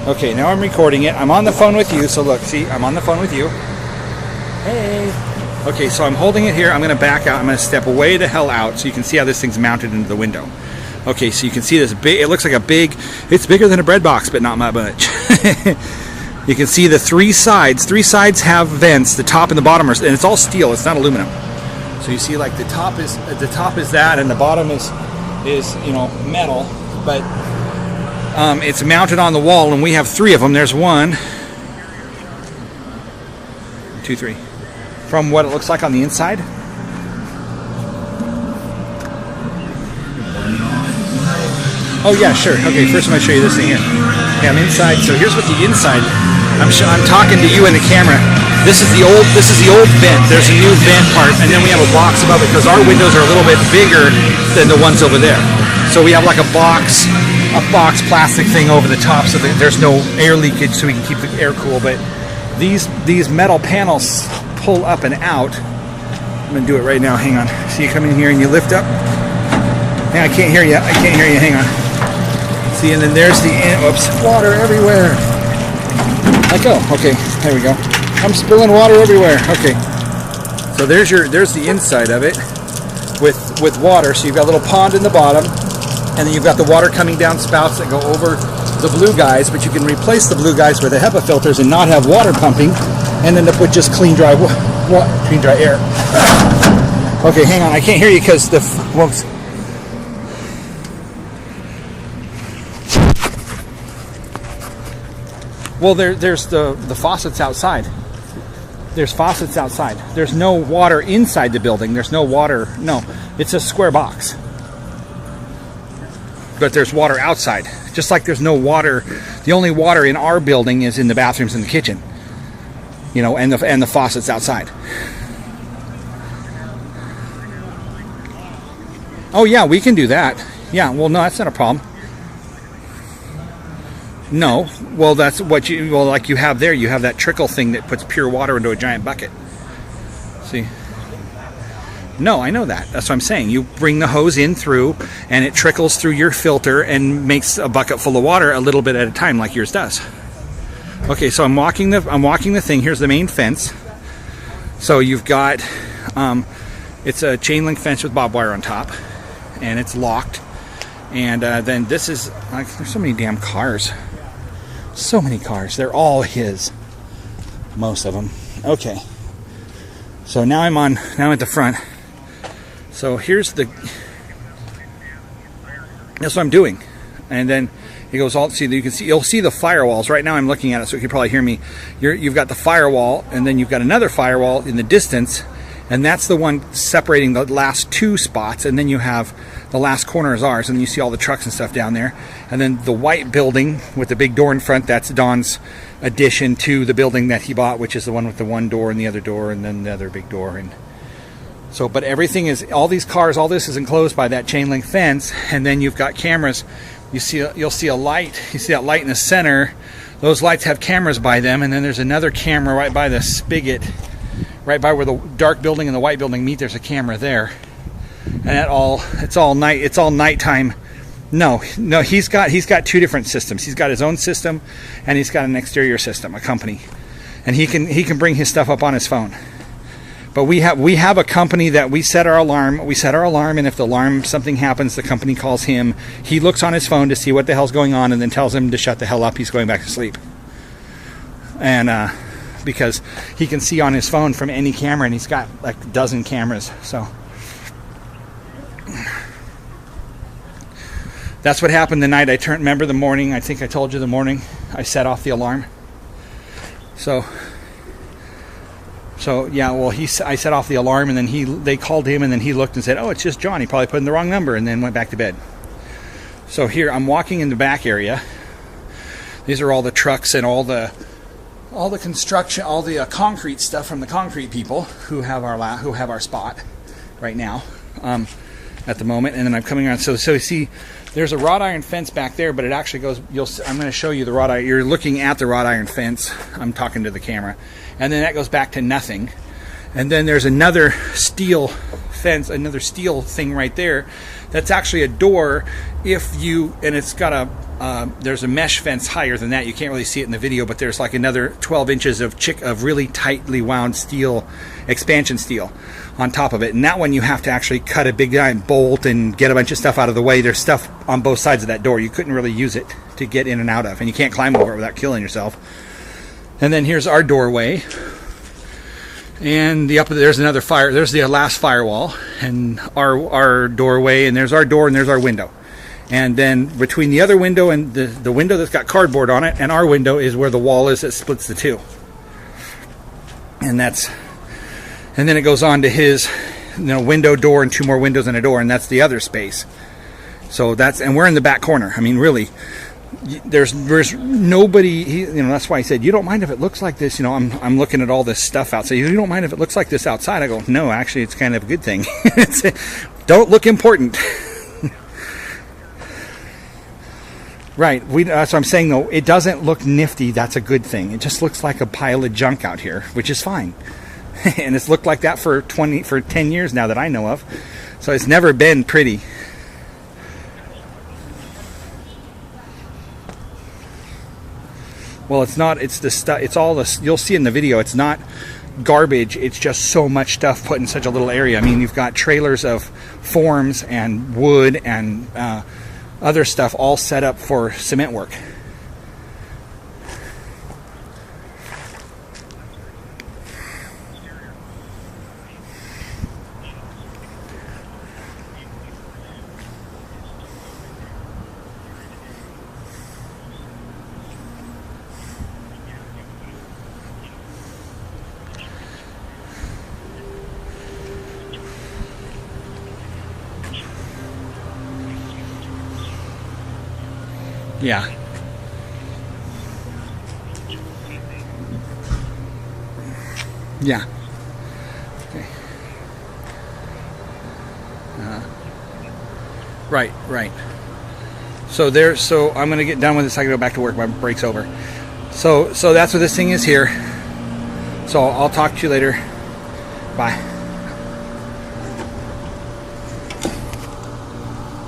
Okay, now I'm recording it. I'm on the phone with you, so look, see, I'm on the phone with you. Hey. Okay, so I'm holding it here. I'm going to back out. I'm going to step way the hell out so you can see how this thing's mounted into the window. Okay, so you can see this big, it looks like a big, it's bigger than a bread box, but not much. You can see the three sides. Three sides have vents. The top and the bottom are, and it's all steel. It's not aluminum. So you see, like the top is that, and the bottom is you know, metal. But it's mounted on the wall, and we have three of them. There's 1, 2, 3. From what it looks like on the inside. Oh yeah, sure. Okay, first I'm going to show you this thing here. Okay, I'm inside. So here's what the inside. I'm talking to you in the camera. This is the old vent. There's a new vent part, and then we have a box above it because our windows are a little bit bigger than the ones over there. So we have like a box plastic thing over the top so that there's no air leakage, so we can keep the air cool. But these metal panels pull up and out. I'm gonna do it right now. Hang on. So you come in here and you lift up. Yeah, I can't hear you. Hang on. See, and then there's the oops, water everywhere. Let go. Okay, there we go. I'm spilling water everywhere. Okay. So there's the inside of it with water. So you've got a little pond in the bottom, and then you've got the water coming down spouts that go over the blue guys, but you can replace the blue guys with the HEPA filters and not have water pumping, and end up with just clean dry air. Okay, hang on. I can't hear you because the whoops. Well, there's the faucets outside. There's faucets outside. There's no water inside the building. There's no water. No, it's a square box. But there's water outside. Just like there's no water. The only water in our building is in the bathrooms and the kitchen. You know, and the faucets outside. Oh yeah, we can do that. Yeah, well no, that's not a problem. No, well that's what like you have there. You have that trickle thing that puts pure water into a giant bucket. See? No, I know that. That's what I'm saying. You bring the hose in through, and it trickles through your filter and makes a bucket full of water a little bit at a time, like yours does. Okay, so I'm walking the thing. Here's the main fence. So you've got it's a chain link fence with barbed wire on top, and it's locked. And then this is like, there's so many damn cars. So many cars. They're all his. Most of them. Okay. So now I'm at the front. So here's that's what I'm doing. And then it goes all, see, you'll see the firewalls. Right now I'm looking at it, so you can probably hear me. You've got the firewall, and then you've got another firewall in the distance, and that's the one separating the last two spots, and then you have the last corner is ours, and you see all the trucks and stuff down there. And then the white building with the big door in front, that's Don's addition to the building that he bought, which is the one with the one door and the other door and then the other big door. And so, but everything is, all these cars, all this is enclosed by that chain link fence, and then you've got cameras. You'll see a light. You see that light in the center. Those lights have cameras by them, and then there's another camera right by the spigot, right by where the dark building and the white building meet. There's a camera there. And it's all nighttime. No, he's got two different systems. He's got his own system, and he's got an exterior system, a company, and he can bring his stuff up on his phone. But we have a company that we set our alarm. We set our alarm, and if the alarm something happens, the company calls him. He looks on his phone to see what the hell's going on, and then tells him to shut the hell up. He's going back to sleep. And because he can see on his phone from any camera, and he's got like a dozen cameras, so. That's what happened the night I turned. Remember the morning? I think I told you the morning I set off the alarm. So yeah. Well, I set off the alarm, and then they called him, and then he looked and said, "Oh, it's just John. He probably put in the wrong number," and then went back to bed. So here I'm walking in the back area. These are all the trucks and all the construction, all the concrete stuff from the concrete people who have our spot right now. At the moment, and then I'm coming around. So you see, there's a wrought iron fence back there, but it actually goes. I'm going to show you the wrought iron. You're looking at the wrought iron fence. I'm talking to the camera, and then that goes back to nothing. And then there's another steel fence, another steel thing right there. That's actually a door. And it's got there's a mesh fence higher than that. You can't really see it in the video, but there's like another 12 inches of really tightly wound steel, expansion steel on top of it. And that one you have to actually cut a big giant bolt and get a bunch of stuff out of the way. There's stuff on both sides of that door. You couldn't really use it to get in and out of, and you can't climb over it without killing yourself. And then here's our doorway. And there's another there's the last firewall, and our doorway, and there's our door, and there's our window. And then between the other window and the window that's got cardboard on it and our window is where the wall is that splits the two. And then it goes on to his window, door, and two more windows and a door, and that's the other space. So and we're in the back corner. I mean, really, there's nobody. That's why I said, you don't mind if it looks like this. I'm looking at all this stuff outside. You don't mind if it looks like this outside? I go, no, actually, it's kind of a good thing. Don't look important. Right. That's what I'm saying, though. It doesn't look nifty. That's a good thing. It just looks like a pile of junk out here, which is fine. And it's looked like that for 10 years now that I know of. So it's never been pretty. Well, it's not. It's the stuff. It's all the. You'll see in the video. It's not garbage. It's just so much stuff put in such a little area. I mean, you've got trailers of forms and wood and other stuff all set up for cement work. Yeah. Yeah. Okay. Right. So I'm gonna get done with this. I can go back to work. My break's over. So that's what this thing is here. So I'll talk to you later. Bye.